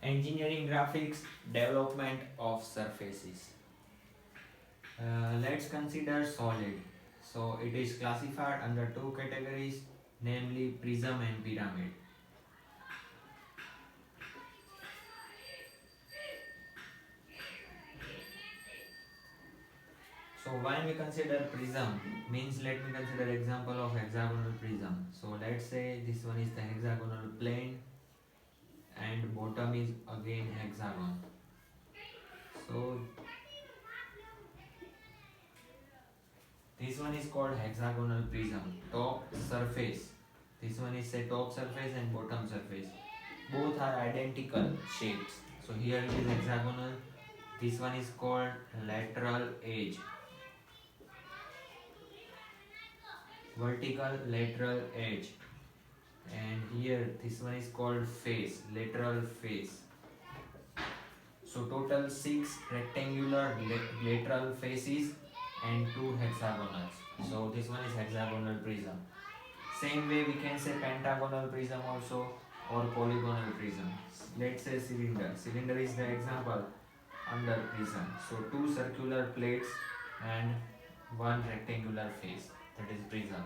Engineering graphics, development of surfaces. Let's consider solid. So it is classified under two categories, namely prism and pyramid. So when we consider prism, means let me consider example of hexagonal prism. So let's say this one is the hexagonal plane and bottom is again hexagon. So this one is called hexagonal prism. Top surface. This one is say top surface and bottom surface. Both are identical shapes. So here it is hexagonal. This one is called lateral edge. Vertical lateral edge. And here this one is called face, lateral face. So total 6 rectangular lateral faces and 2 hexagonals. So this one is hexagonal prism. Same way we can say pentagonal prism also or polygonal prism. Let's say cylinder. Cylinder is the example under prism. So 2 circular plates and 1 rectangular face, that is prism.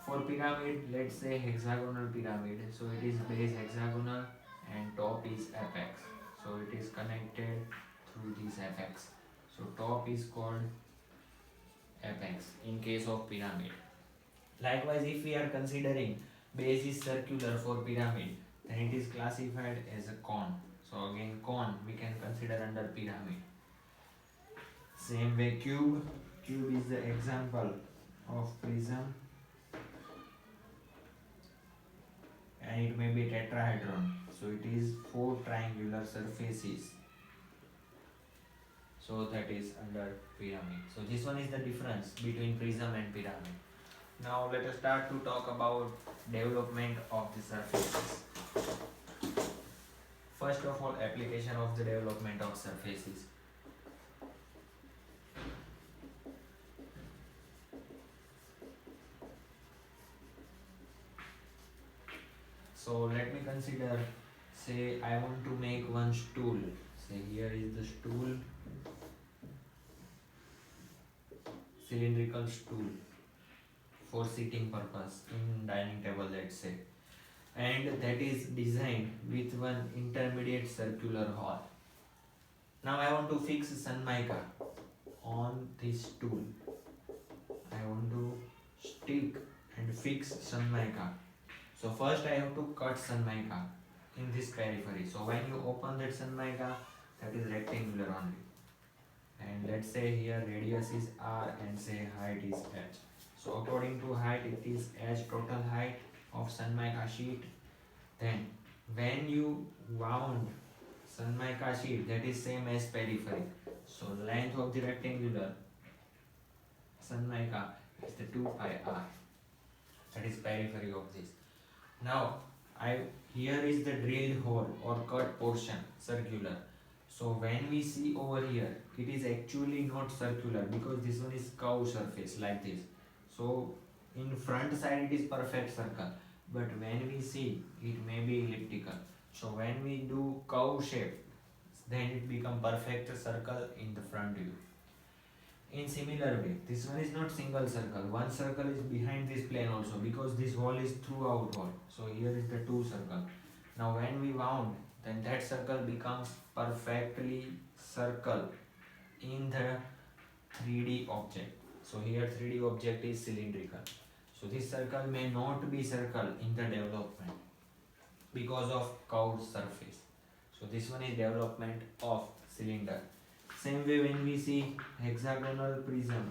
For pyramid, let's say hexagonal pyramid. So it is base hexagonal and top is apex. So it is connected through this apex. So top is called apex in case of pyramid. Likewise, if we are considering base is circular for pyramid, then it is classified as a cone. So again cone we can consider under pyramid. Same way cube. Cube is the example of prism and it may be tetrahedron. So it is 4 triangular surfaces. So that is under pyramid. So this one is the difference between prism and pyramid. Now let us start to talk about development of the surfaces. First of all, application of the development of surfaces. So let me consider, say I want to make one stool. Say here is the stool, cylindrical stool for sitting purpose in dining table, let's say, and that is designed with one intermediate circular hole. Now I want to fix sun mica on this stool. I want to stick and fix sun mica. So first I have to cut sun mica in this periphery. So when you open that sun mica, that is rectangular only. And let's say here radius is r and say height is h. So according to height it is h total height of sun mica sheet. Then when you wound sun mica sheet, that is same as periphery. So length of the rectangular sun mica is the 2 pi r. That is periphery of this. Now here is the drilled hole or cut portion, circular. So when we see over here, it is actually not circular because this one is curved surface like this. So in front side it is perfect circle, but when we see it may be elliptical. So when we do curve shape, then it become perfect circle in the front view. In similar way, this one is not single circle. One circle is behind this plane also because this hole is throughout hole. So here is the 2 circle. Now when we wound, then that circle becomes perfectly circle in the 3D object. So here 3D object is cylindrical. So this circle may not be circle in the development because of curved surface. So this one is development of cylinder. Same way when we see hexagonal prism.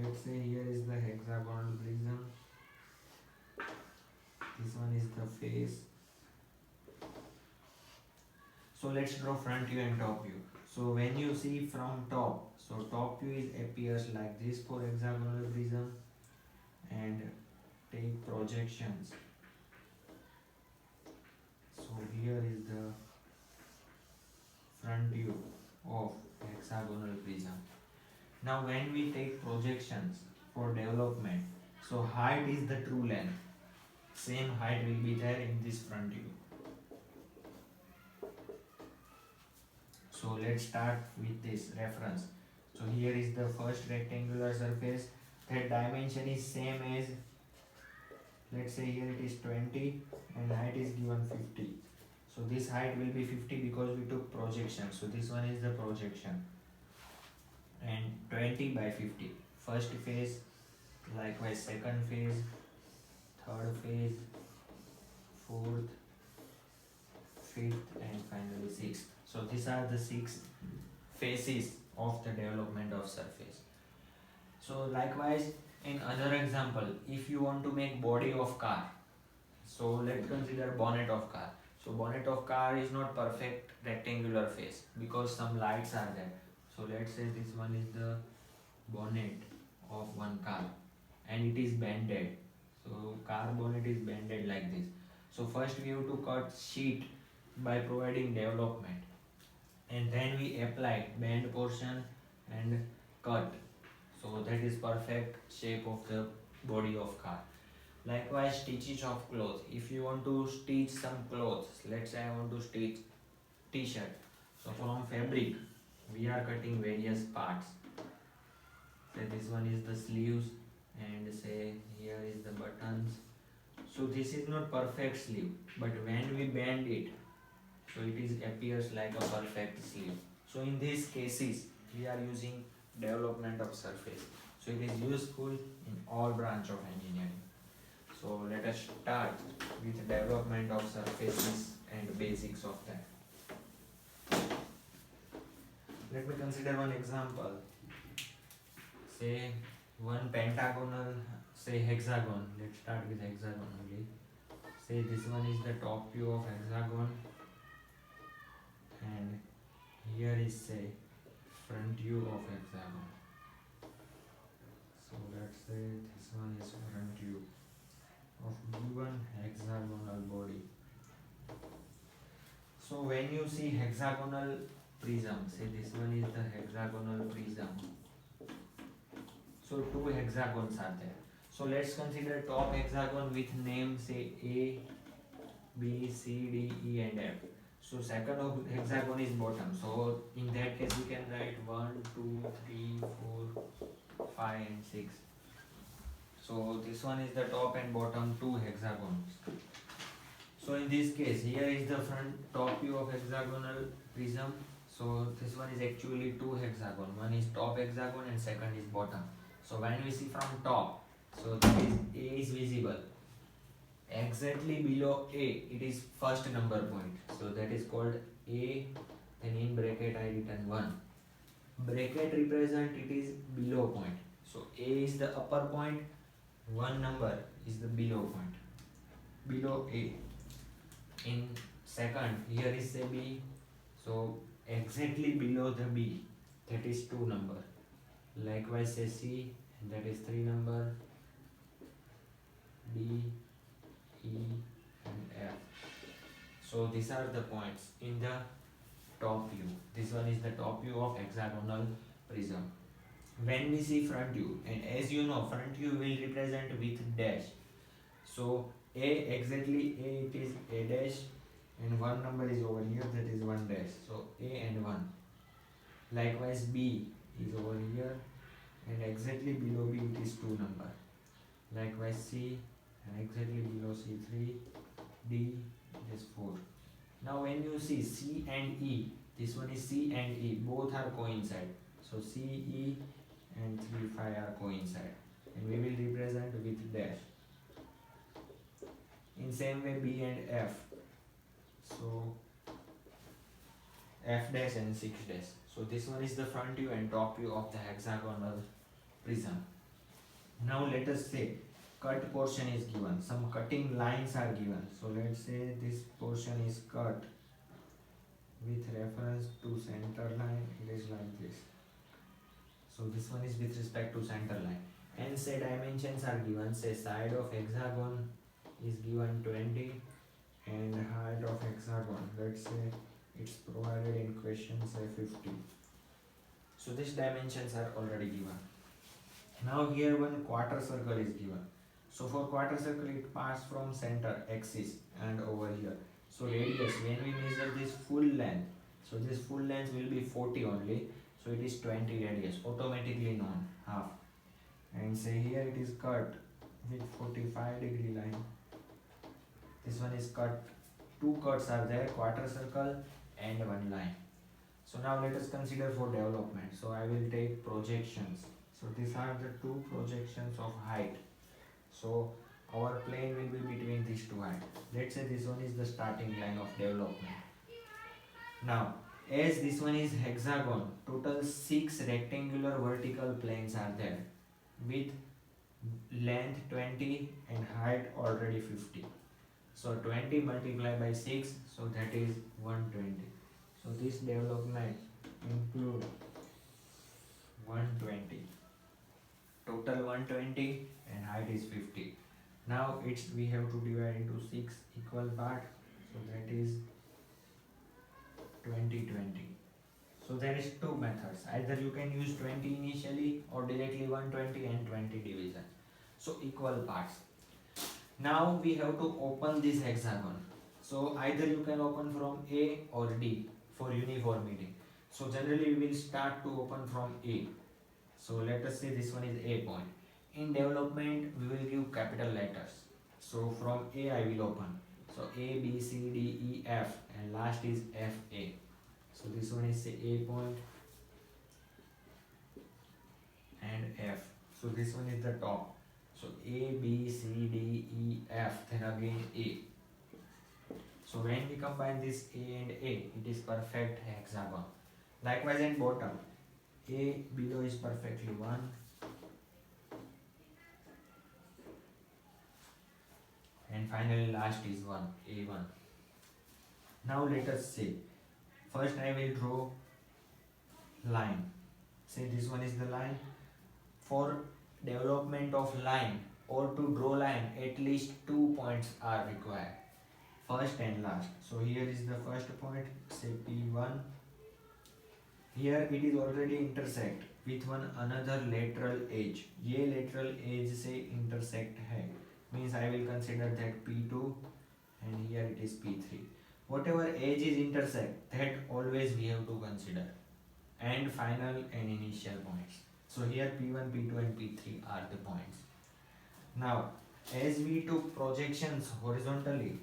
Let's say here is the hexagonal prism. This one is the face. So let's draw front view and top view. So when you see from top, so top view appears like this for hexagonal prism, and take projections. So here is the front view of hexagonal prism. Now when we take projections for development, so height is the true length. Same height will be there in this front view. So let's start with this reference. So here is the first rectangular surface. That dimension is same as, let's say here it is 20 and height is given 50. So this height will be 50 because we took projection. So this one is the projection, and 20 by 50. First phase, likewise second phase, third phase, fourth, fifth, and finally sixth. So these are the six phases of the development of surface. So likewise, in other example, if you want to make body of car, so let's consider bonnet of car. So bonnet of car is not perfect rectangular face because some lights are there. So let's say this one is the bonnet of one car and it is bended. So car bonnet is bended like this. So first we have to cut sheet by providing development, and then we apply bend portion and cut. So that is perfect shape of the body of car. Likewise, stitches of clothes. If you want to stitch some clothes, let's say I want to stitch t-shirt. So from fabric, we are cutting various parts. Say this one is the sleeves, and say here is the buttons. So this is not perfect sleeve, but when we bend it, so it is appears like a perfect sleeve. So in these cases, we are using development of surface. So it is useful in all branch of engineering. So let us start with development of surfaces and basics of that. Let me consider one example. Say one pentagonal, say hexagon. Let's start with hexagon only. Say this one is the top view of hexagon, and here is say front view of hexagon. So let's say this one is front view of given hexagonal body. So when you see hexagonal prism, say this one is the hexagonal prism. So two hexagons are there. So let's consider top hexagon with name, say A, B, C, D, E and F. So second hexagon is bottom. So in that case we can write 1, 2, 3, 4, 5 and 6. So this one is the top and bottom two hexagons. So in this case, here is the front top view of hexagonal prism. So this one is actually two hexagon. One is top hexagon and second is bottom. So when we see from top, so that is A is visible. Exactly below A, it is first number point. So that is called A, then in bracket I written 1. Bracket represent it is below point. So A is the upper point, 1 number is the below point, below A. In second, here is say B, so exactly below the B, that is 2 number. Likewise say C, that is 3 number, D, E and F. So these are the points in the top view. This one is the top view of hexagonal prism. When we see front view, and as you know, front view will represent with dash. So A, exactly A, it is A dash, and 1 number is over here, that is 1 dash. So A and 1. Likewise B is over here, and exactly below B it is 2 number. Likewise C, and exactly below C 3, D it is 4. Now when you see C and E, this one is C and E, both are coincide. So C, E and 3, 5 are coincide, and we will represent with dash. In same way B and F, so F dash and 6 dash. So this one is the front view and top view of the hexagonal prism. Now let us say cut portion is given, some cutting lines are given. So let's say this portion is cut with reference to center line, it is like this. So this one is with respect to center line, and say dimensions are given. Say side of hexagon is given 20 and height of hexagon, let's say it's provided in question, say 50. So these dimensions are already given. Now here one quarter circle is given. So for quarter circle it passes from center axis and over here. So radius, when we measure this full length, So this full length will be 40 only. So it is 20 radius, automatically known, half. And say here it is cut with 45-degree line. This one is cut, two cuts are there, quarter circle and one line. So now let us consider for development. So I will take projections. So these are the two projections of height. So our plane will be between these two heights. Let's say this one is the starting line of development. Now, as this one is hexagon, total 6 rectangular vertical planes are there with length 20 and height already 50. So 20 multiplied by 6, so that is 120. So this development include 120. Total 120 and height is 50. Now we have to divide into 6 equal parts. So that is 20. So there is two methods. Either you can use 20 initially or directly 120 and 20 division. So equal parts. Now we have to open this hexagon. So either you can open from A or D for uniformity. So generally we will start to open from A. So let us say this one is A point. In development we will give capital letters. So from A I will open. So A, B, C, D, E, F and last is F, A. So this one is say A point and F. So this one is the top. So A, B, C, D, E, F, then again A. So when we combine this A and A, it is perfect hexagon. Likewise in bottom, A below is perfectly 1. And finally last is 1, A1. Now let us say, first I will draw line. Say this one is the line. For development of line or to draw line, at least 2 points are required. First and last. So here is the first point, say P1. Here it is already intersect with one another lateral edge. ये lateral edge से intersect है. Means I will consider that P2 and here it is P3. Whatever edge is intersect, that always we have to consider. And final and initial points. So here P1, P2 and P3 are the points. Now as we took projections horizontally,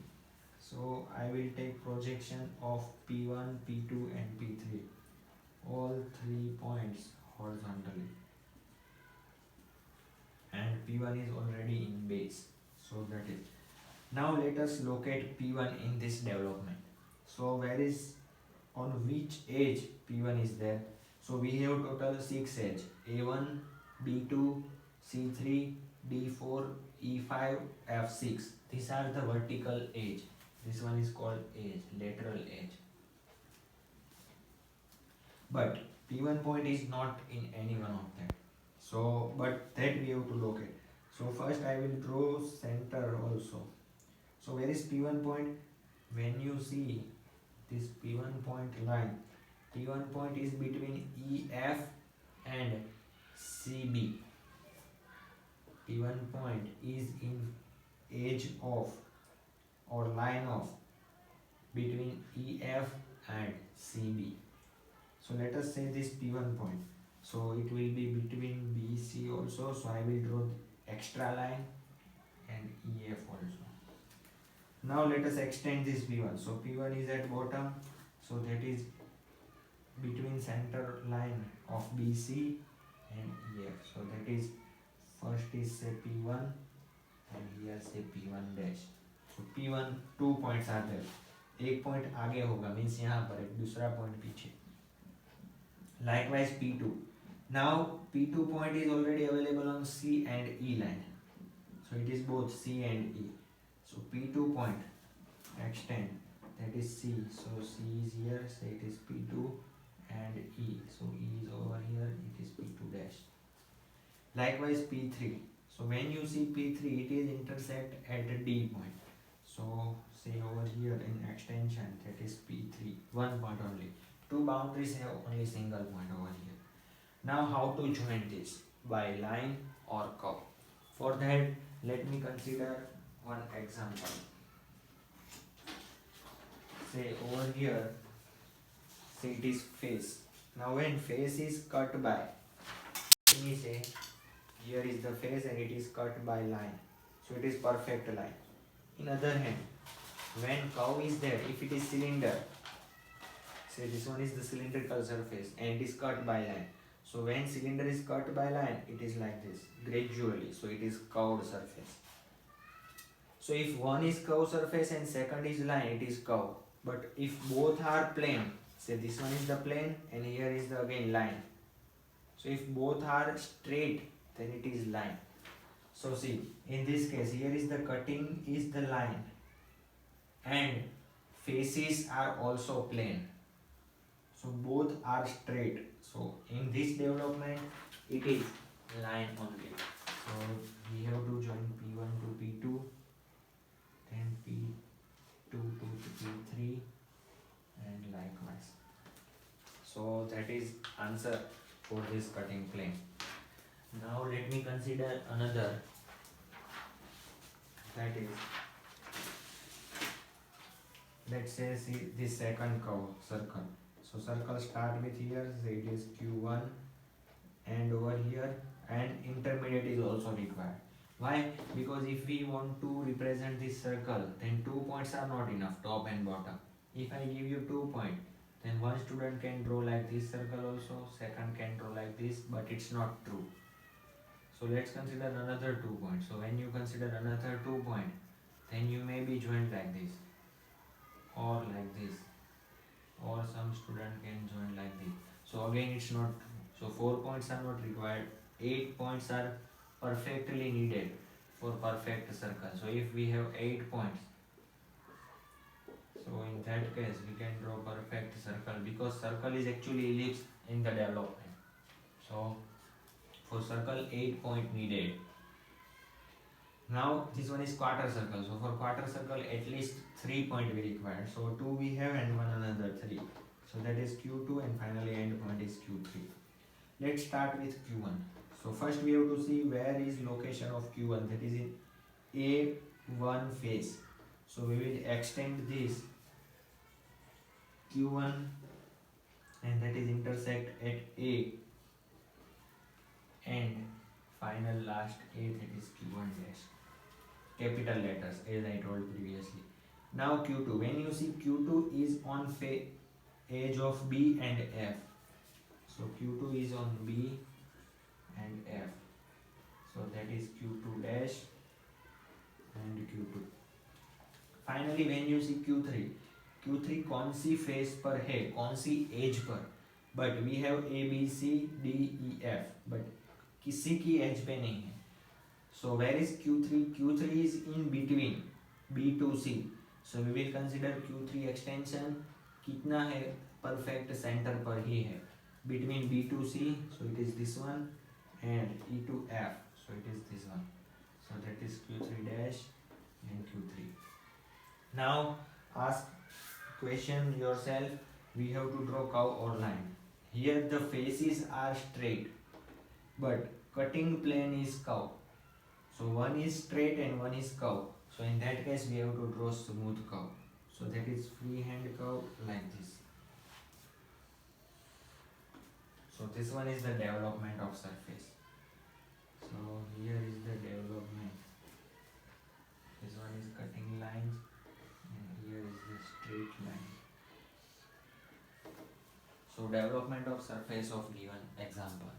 so I will take projection of P1, P2 and P3. All 3 points horizontally. And P1 is already in base. So that is. Now let us locate P1 in this development. So where is, on which edge P1 is there? So we have total 6 edge. A1, B2, C3, D4, E5, F6. These are the vertical edge. This one is called edge, lateral edge. But P1 point is not in any one of them. So, but that we have to locate. So first I will draw center also. So where is P1 point? When you see this P1 point line, P1 point is between EF and CB. P1 point is in edge of or line of between EF and CB. So let us say this P1 point. So it will be between BC also. So I will draw extra line and EF also. Now let us extend this P1. So P1 is at bottom. So that is between center line of BC and EF. So that is first is say P1 and here say P1 dash. So P1 2 points are there. एक point आगे होगा means यहाँ पर एक दूसरा point पीछे. Likewise P2. Now P2 point is already available on C and E line. So it is both C and E. So P2 point extend, that is C. So C is here, so it is P2 and E. So E is over here, it is P2 dash. Likewise P3. So when you see P3, it is intersect at a D point. So say over here in extension, that is P3, 1 point only. Two boundaries have only single point over here. Now how to join this? By line or curve. For that, let me consider one example. Say over here, say it is face. Now when face is cut by, let me say here is the face and it is cut by line, so it is perfect line. In other hand, when curve is there, if it is cylinder, say this one is the cylindrical surface and it is cut by line, so when cylinder is cut by line, it is like this gradually, so it is curved surface. So if one is curved surface and second is line, it is curved. But if both are plane, say this one is the plane and here is the again line, so if both are straight, then it is line. So see, in this case, here is the cutting is the line and faces are also plane. So both are straight. So in this development, it is line only. So we have to join P1 to P2, then P2 to P3 and likewise. So that is answer for this cutting plane. Now let me consider another, that is, let's say see this second curve circle. So circle start with here, say it is Q1 and over here, and intermediate is also required. Why? Because if we want to represent this circle, then 2 points are not enough, top and bottom. If I give you 2 points, then one student can draw like this circle also, second can draw like this, but it's not true. So let's consider another 2 points. So when you consider another 2 points, then you may be joined like this or like this, or some student can join like this. So again it's not true. So 4 points are not required, 8 points are perfectly needed for perfect circle. So if we have 8 points, so in that case we can draw perfect circle, because circle is actually ellipse in the development. So for circle 8 point needed. Now this one is quarter circle. So for quarter circle at least 3 point we require. So 2 we have and one another 3. So that is Q2 and finally end point is Q3. Let's start with Q1. So first we have to see where is location of Q1, that is in A1 face. So we will extend this Q1 and that is intersect at A and final last A, that is Q1 dash. Capital letters as I told previously. Now Q2, when you see Q2 is on edge of B and F. So Q2 is on B and F. So that is Q2 dash and Q2. Finally when you see Q3, Q3 कौन सी face पर है, कौन सी age पर, but we have A B C D E F, but किसी की as पे नहीं है. So where is Q3? Q3 is in between B to C. So we will consider Q3 extension कितना है, perfect center पर ही है, between B to C. So it is this one and E to F. So it is this one. So that is Q3 dash and Q3. Now ask question yourself. We have to draw curve or line. Here the faces are straight, but cutting plane is curve. So one is straight and one is curve. So in that case we have to draw smooth curve. So that is freehand curve like this. So this one is the development of surface. So here is the development. This one is cutting lines and here is the straight line. So development of surface of given example.